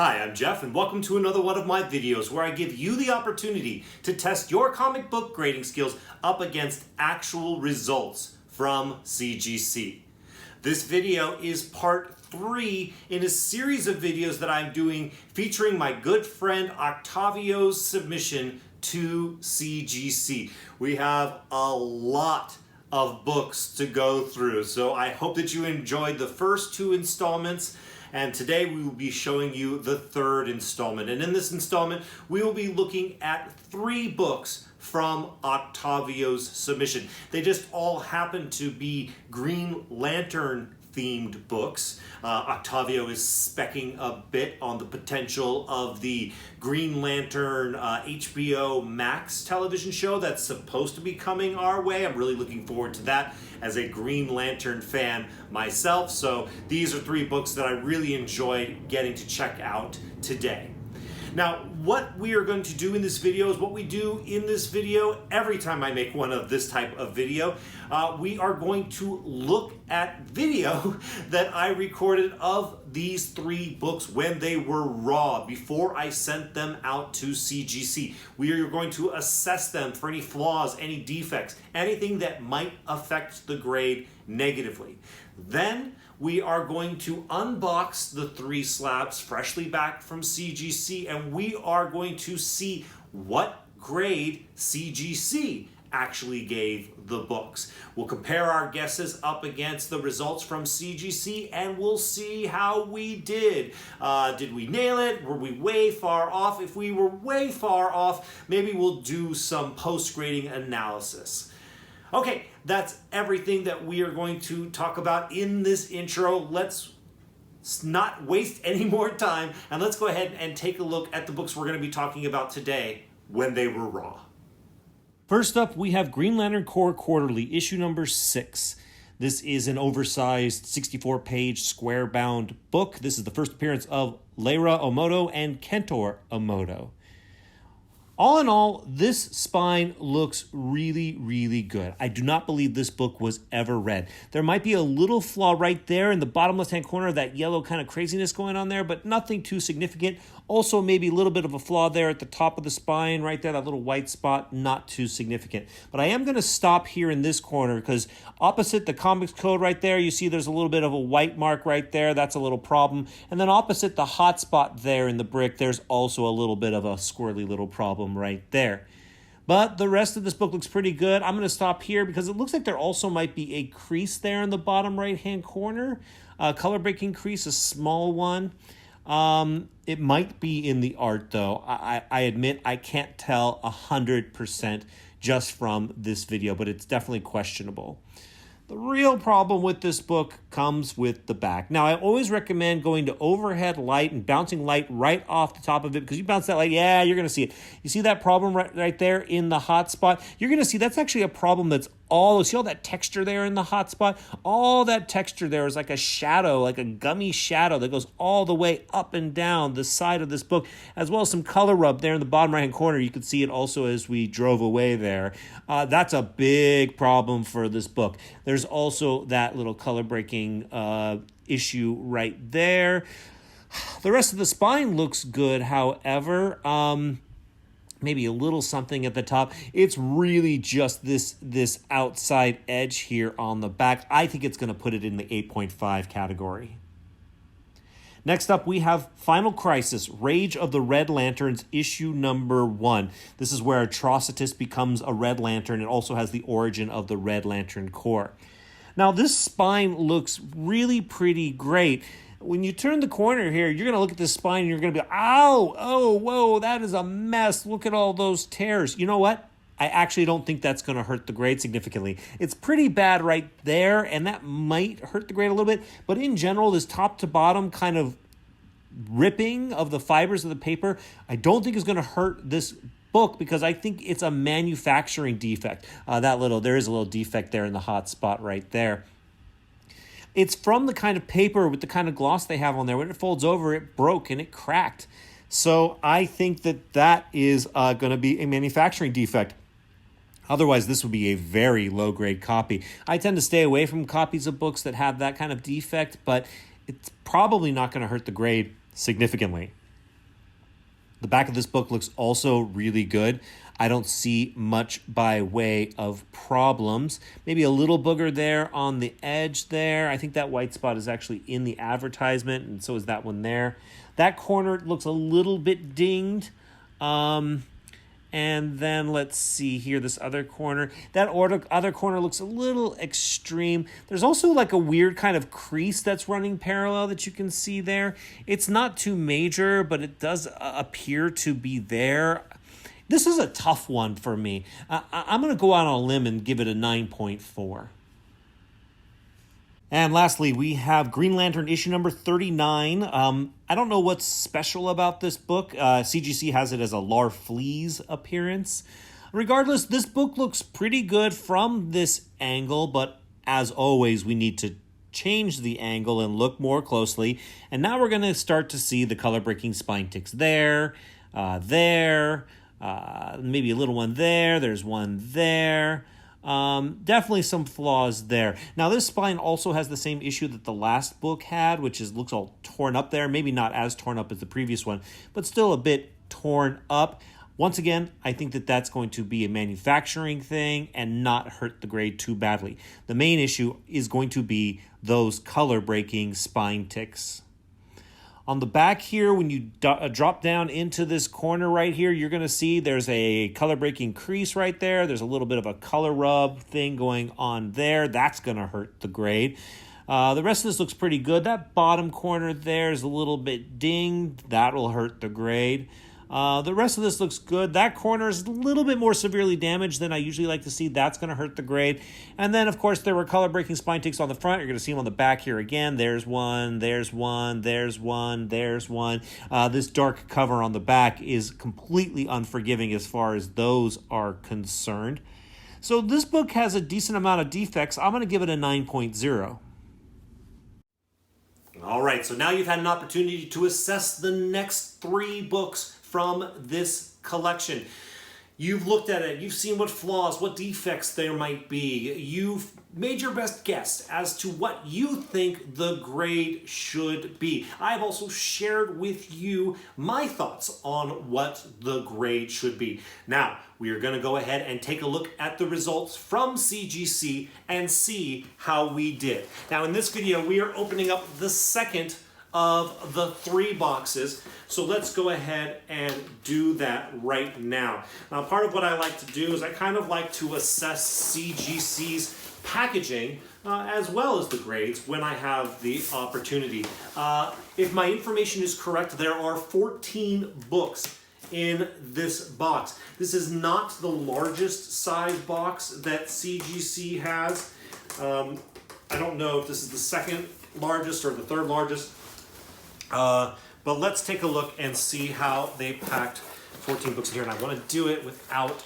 Hi, I'm Jeff, and welcome to another one of my videos where I give you the opportunity to test your comic book grading skills up against actual results from CGC. This video is part 3 in a series of videos that I'm doing featuring my good friend Octavio's submission to CGC. We have a lot of books to go through, so I hope that you enjoyed the first 2 installments. And today we will be showing you the 3rd installment. And in this installment, we will be looking at 3 books from Octavio's submission. They just all happen to be Green Lantern themed books. Octavio is specking a bit on the potential of the Green Lantern HBO Max television show that's supposed to be coming our way. I'm really looking forward to that as a Green Lantern fan myself. So these are 3 books that I really enjoyed getting to check out today. Now, what we are going to do in this video is what we do in this video every time I make one of this type of video. We are going to look at video that I recorded of these 3 books when they were raw, before I sent them out to CGC. We are going to assess them for any flaws, any defects, anything that might affect the grade negatively. Then we are going to unbox the 3 slabs freshly back from CGC, and we are going to see what grade CGC actually gave the books. We'll compare our guesses up against the results from CGC, and we'll see how we did. Did we nail it? Were we way far off? If we were way far off, maybe we'll do some post-grading analysis. Okay, that's everything that we are going to talk about in this intro. Let's not waste any more time, and let's go ahead and take a look at the books we're going to be talking about today when they were raw. First up, we have Green Lantern Corps Quarterly, issue number 6. This is an oversized 64-page square-bound book. This is the first appearance of Leira Omoto and Kentor Omoto. All in all, this spine looks really, really good. I do not believe this book was ever read. There might be a little flaw right there in the bottom left-hand corner, that yellow kind of craziness going on there, but nothing too significant. Also, maybe a little bit of a flaw there at the top of the spine right there, that little white spot, not too significant. But I am going to stop here in this corner because opposite the comics code right there, you see there's a little bit of a white mark right there. That's a little problem. And then opposite the hot spot there in the brick, there's also a little bit of a squirrely little problem right there. But the rest of this book looks pretty good. I'm going to stop here because it looks like there also might be a crease there in the bottom right-hand corner. Color breaking crease, a small one. It might be in the art, though. I admit I can't tell 100% just from this video, but it's definitely questionable. The real problem with this book comes with the back. Now, I always recommend going to overhead light and bouncing light right off the top of it, because you bounce that light, yeah, you're going to see it. You see that problem right there in the hot spot? You're going to see that's actually a problem that's see all that texture there in the hot spot? All that texture there is like a shadow, like a gummy shadow that goes all the way up and down the side of this book, as well as some color rub there in the bottom right-hand corner. You could see it also as we drove away there. That's a big problem for this book. There's also that little color breaking issue right there. The rest of the spine looks good, however. Maybe a little something at the top. It's really just this outside edge here on the back. I think it's going to put it in the 8.5 category. Next up, we have Final Crisis, Rage of the Red Lanterns, issue number 1. This is where Atrocitus becomes a Red Lantern. It also has the origin of the Red Lantern Corps. Now, this spine looks really pretty great. When you turn the corner here, you're going to look at this spine and you're going to be, ow, oh, whoa, that is a mess. Look at all those tears. You know what? I actually don't think that's going to hurt the grade significantly. It's pretty bad right there, and that might hurt the grade a little bit. But in general, this top to bottom kind of ripping of the fibers of the paper, I don't think is going to hurt this book, because I think it's a manufacturing defect. There is a little defect there in the hot spot right there. It's from the kind of paper with the kind of gloss they have on there. When it folds over, it broke and it cracked. So I think that is going to be a manufacturing defect. Otherwise, this would be a very low-grade copy. I tend to stay away from copies of books that have that kind of defect, but it's probably not going to hurt the grade significantly. The back of this book looks also really good. I don't see much by way of problems. Maybe a little booger there on the edge there. I think that white spot is actually in the advertisement, and so is that one there. That corner looks a little bit dinged. And then let's see here, this other corner. That other corner looks a little extreme. There's also like a weird kind of crease that's running parallel that you can see there. It's not too major, but it does appear to be there. This is a tough one for me. I'm going to go out on a limb and give it a 9.4. And lastly, we have Green Lantern issue number 39. I don't know what's special about this book. CGC has it as a Larfleeze appearance. Regardless, this book looks pretty good from this angle, but as always, we need to change the angle and look more closely. And now we're going to start to see the color-breaking spine ticks there, maybe a little one there, there's one there. Definitely some flaws there. Now, this spine also has the same issue that the last book had, which is looks all torn up there. Maybe not as torn up as the previous one, but still a bit torn up. Once again, I think that that's going to be a manufacturing thing and not hurt the grade too badly. The main issue is going to be those color-breaking spine ticks. On the back here, when you drop down into this corner right here, you're going to see there's a color-breaking crease right there. There's a little bit of a color rub thing going on there. That's going to hurt the grade. The rest of this looks pretty good. That bottom corner there is a little bit dinged. That will hurt the grade. The rest of this looks good. That corner is a little bit more severely damaged than I usually like to see. That's going to hurt the grade. And then, of course, there were color-breaking spine ticks on the front. You're going to see them on the back here again. There's one, there's one, there's one, there's one. This dark cover on the back is completely unforgiving as far as those are concerned. So this book has a decent amount of defects. I'm going to give it a 9.0. All right, so now you've had an opportunity to assess the next 3 books from this collection. You've looked at it, you've seen what flaws, what defects there might be. You've made your best guess as to what you think the grade should be. I've also shared with you my thoughts on what the grade should be. Now, we are going to go ahead and take a look at the results from CGC and see how we did. Now, in this video, we are opening up the second of the 3 boxes. So let's go ahead and do that right now. Now, part of what I like to do is I kind of like to assess CGC's packaging as well as the grades when I have the opportunity. If my information is correct, there are 14 books in this box. This is not the largest size box that CGC has. I don't know if this is the second largest or the third largest. But let's take a look and see how they packed 14 books here. And I want to do it without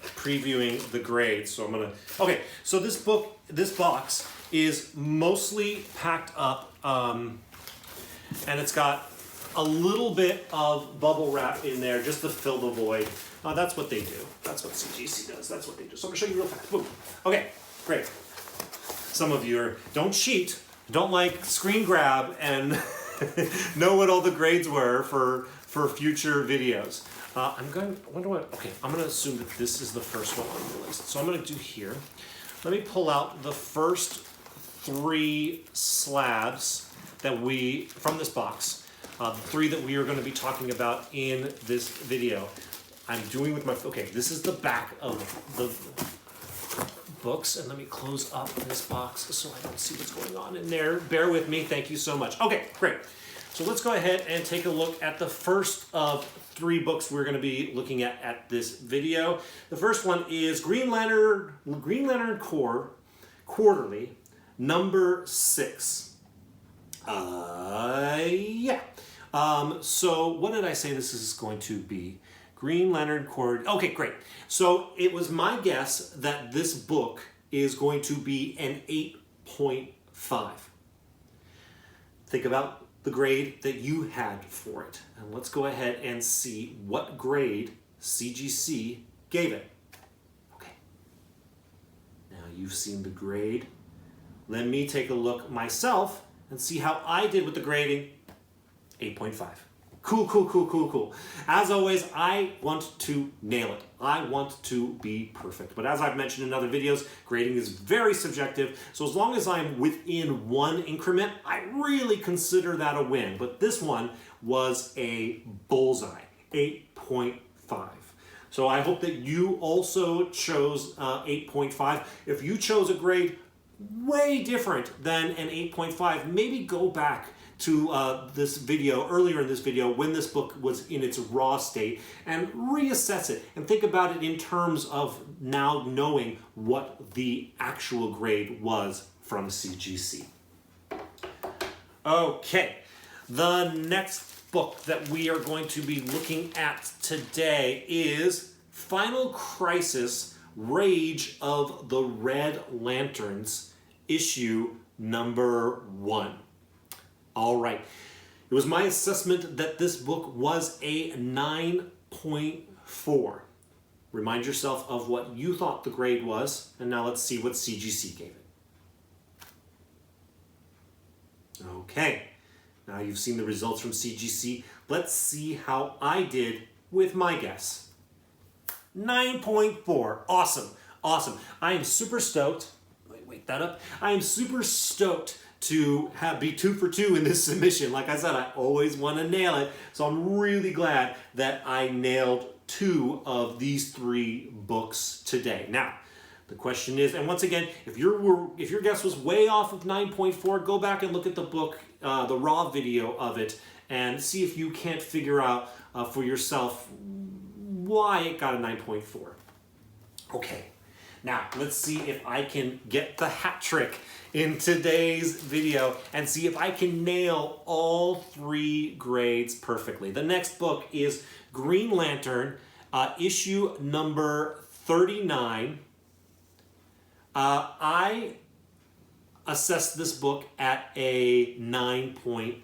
previewing the grades. So I'm going to... Okay, so this box is mostly packed up. And it's got a little bit of bubble wrap in there just to fill the void. That's what they do. That's what CGC does. That's what they do. So I'm going to show you real fast. Boom. Okay, great. Some of you don't cheat, don't like screen grab and... know what all the grades were for future videos. I'm going to assume that this is the first one on the list. So I'm going to do here. Let me pull out the first 3 slabs from this box. The 3 that we are going to be talking about in this video. I'm doing with my, this is the back of the books, and let me close up this box so I don't see what's going on in there. Bear with me. Thank you so much. Okay, great. So let's go ahead and take a look at the first of 3 books we're going to be looking at this video. The first one is Green Lantern Corps Quarterly, number 6. So what did I say this is going to be? Green Lantern Corps. Okay, great. So it was my guess that this book is going to be an 8.5. Think about the grade that you had for it. And let's go ahead and see what grade CGC gave it. Okay. Now you've seen the grade. Let me take a look myself and see how I did with the grading. 8.5. Cool. As always, I want to nail it. I want to be perfect. But as I've mentioned in other videos, grading is very subjective. So as long as I'm within one increment, I really consider that a win. But this one was a bullseye, 8.5. So I hope that you also chose 8.5. If you chose a grade way different than an 8.5, maybe go back to this video, earlier in this video, when this book was in its raw state, and reassess it and think about it in terms of now knowing what the actual grade was from CGC. Okay, the next book that we are going to be looking at today is Final Crisis: Rage of the Red Lanterns, issue number 1. All right, it was my assessment that this book was a 9.4. Remind yourself of what you thought the grade was, and now let's see what CGC gave it. Okay, now you've seen the results from CGC. Let's see how I did with my guess. 9.4, awesome. I am super stoked. Wake that up. I am super stoked to be 2 for 2 in this submission. Like I said, I always want to nail it, so I'm really glad that I nailed 2 of these 3 books today. Now, the question is, and once again, if your guess was way off of 9.4, go back and look at the book, the raw video of it, and see if you can't figure out for yourself why it got a 9.4. Okay, now let's see if I can get the hat trick in today's video and see if I can nail all 3 grades perfectly. The next book is Green Lantern, issue number 39. I assessed this book at a 9.0.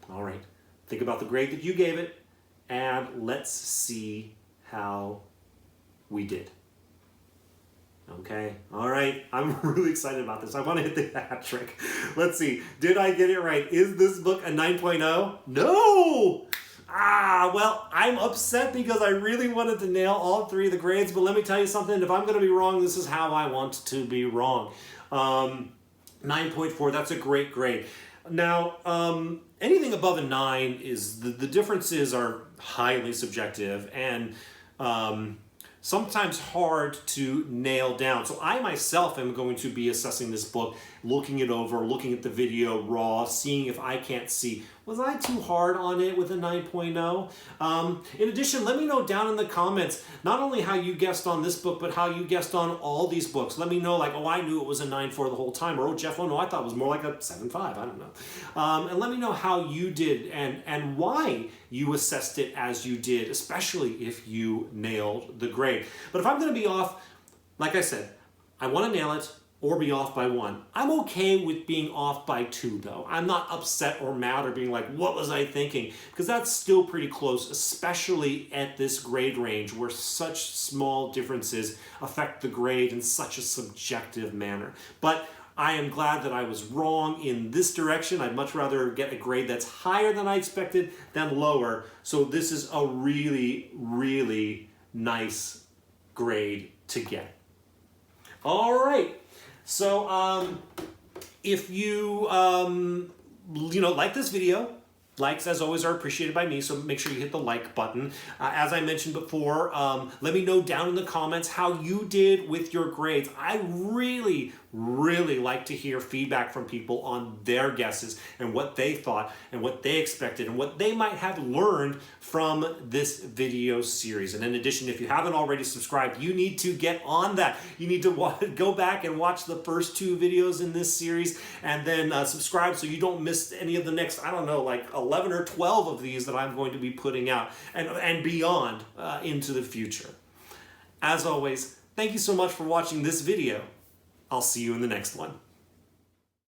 All right, think about the grade that you gave it, and let's see how we did. Okay, all right, I'm really excited about this. I want to hit the hat trick. Let's see, did I get it right? Is this book a 9.0? No! Well, I'm upset because I really wanted to nail all 3 of the grades, but let me tell you something, if I'm going to be wrong, this is how I want to be wrong. 9.4, that's a great grade. Now, anything above a 9 is, the differences are highly subjective and sometimes hard to nail down. So I myself am going to be assessing this book, looking it over, looking at the video raw, seeing if I can't see, was I too hard on it with a 9.0? In addition, let me know down in the comments, not only how you guessed on this book, but how you guessed on all these books. Let me know, like, oh, I knew it was a 9.4 the whole time, or oh, Jeff, oh no, I thought it was more like a 7.5, I don't know. And let me know how you did and why you assessed it as you did, especially if you nailed the grade. But if I'm going to be off, like I said, I want to nail it or be off by 1. I'm okay with being off by 2, though. I'm not upset or mad or being like, what was I thinking? Because that's still pretty close, especially at this grade range where such small differences affect the grade in such a subjective manner. But I am glad that I was wrong in this direction. I'd much rather get a grade that's higher than I expected than lower. So this is a really, really nice grade to get. All right. So if you like this video, likes as always are appreciated by me, so make sure you hit the like button. As I mentioned before, let me know down in the comments how you did with your grades. I really like to hear feedback from people on their guesses and what they thought and what they expected and what they might have learned from this video series. And in addition, if you haven't already subscribed, you need to get on that. You need to go back and watch the first 2 videos in this series and then subscribe so you don't miss any of the next, I don't know, like 11 or 12 of these that I'm going to be putting out and beyond into the future. As always, thank you so much for watching this video. I'll see you in the next one.